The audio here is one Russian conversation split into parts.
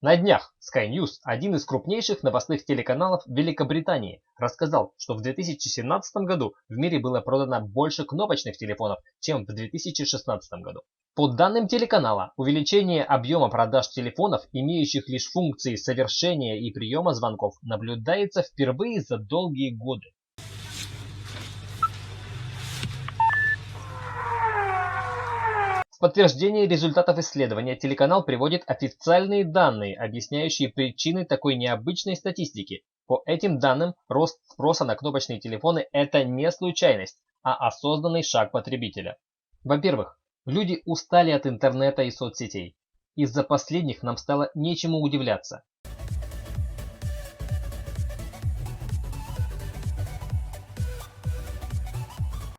На днях Sky News, один из крупнейших новостных телеканалов Великобритании, рассказал, что в 2017 году в мире было продано больше кнопочных телефонов, чем в 2016 году. По данным телеканала, увеличение объема продаж телефонов, имеющих лишь функции совершения и приема звонков, наблюдается впервые за долгие годы. В подтверждение результатов исследования телеканал приводит официальные данные, объясняющие причины такой необычной статистики. По этим данным, рост спроса на кнопочные телефоны – это не случайность, а осознанный шаг потребителя. Во-первых, люди устали от интернета и соцсетей. Из-за последних нам стало нечему удивляться.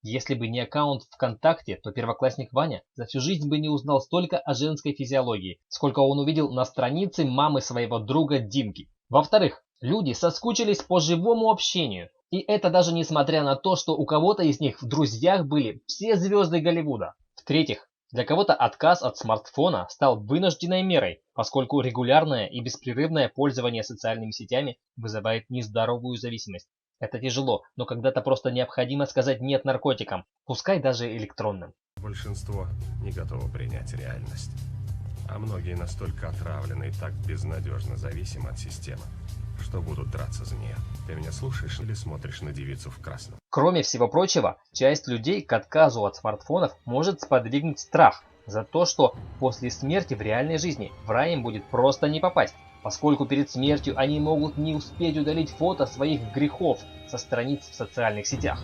Если бы не аккаунт ВКонтакте, то первоклассник Ваня за всю жизнь бы не узнал столько о женской физиологии, сколько он увидел на странице мамы своего друга Димки. Во-вторых, люди соскучились по живому общению. И это даже несмотря на то, что у кого-то из них в друзьях были все звезды Голливуда. В-третьих, для кого-то отказ от смартфона стал вынужденной мерой, поскольку регулярное и беспрерывное пользование социальными сетями вызывает нездоровую зависимость. Это тяжело, но когда-то просто необходимо сказать «нет» наркотикам, пускай даже электронным. Большинство не готово принять реальность, а многие настолько отравлены и так безнадежно зависимы от системы, что будут драться за нее. Ты меня слушаешь или смотришь на девицу в красном? Кроме всего прочего, часть людей к отказу от смартфонов может сподвигнуть страх за то, что после смерти в реальной жизни в рай им будет просто не попасть, поскольку перед смертью они могут не успеть удалить фото своих грехов со страниц в социальных сетях.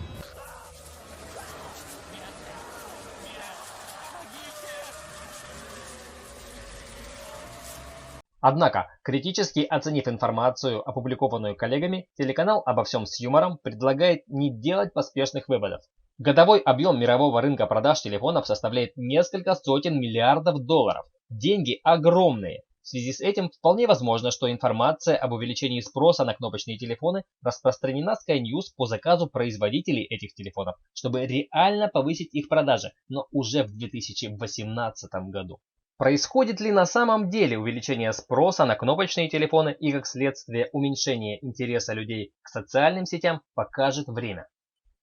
Однако, критически оценив информацию, опубликованную коллегами, телеканал «Обо всем с юмором» предлагает не делать поспешных выводов. Годовой объем мирового рынка продаж телефонов составляет несколько сотен миллиардов долларов. Деньги огромные. В связи с этим вполне возможно, что информация об увеличении спроса на кнопочные телефоны распространена Sky News по заказу производителей этих телефонов, чтобы реально повысить их продажи, но уже в 2018 году. Происходит ли на самом деле увеличение спроса на кнопочные телефоны и, как следствие, уменьшение интереса людей к социальным сетям, покажет время.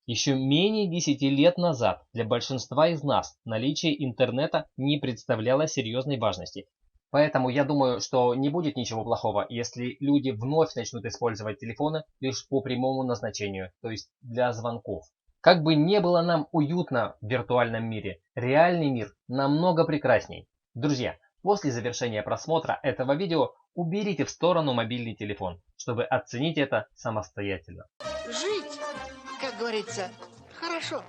Еще менее 10 лет назад для большинства из нас наличие интернета не представляло серьезной важности. Поэтому я думаю, что не будет ничего плохого, если люди вновь начнут использовать телефоны лишь по прямому назначению, то есть для звонков. Как бы не было нам уютно в виртуальном мире, реальный мир намного прекрасней. Друзья, после завершения просмотра этого видео уберите в сторону мобильный телефон, чтобы оценить это самостоятельно. Жить, как говорится, хорошо.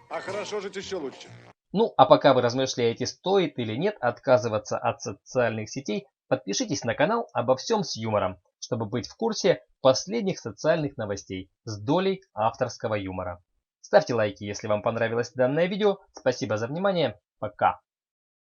А хорошо жить еще лучше. Ну, а пока вы размышляете, стоит или нет отказываться от социальных сетей, подпишитесь на канал «Обо всем с юмором», чтобы быть в курсе последних социальных новостей с долей авторского юмора. Ставьте лайки, если вам понравилось данное видео. Спасибо за внимание. Пока.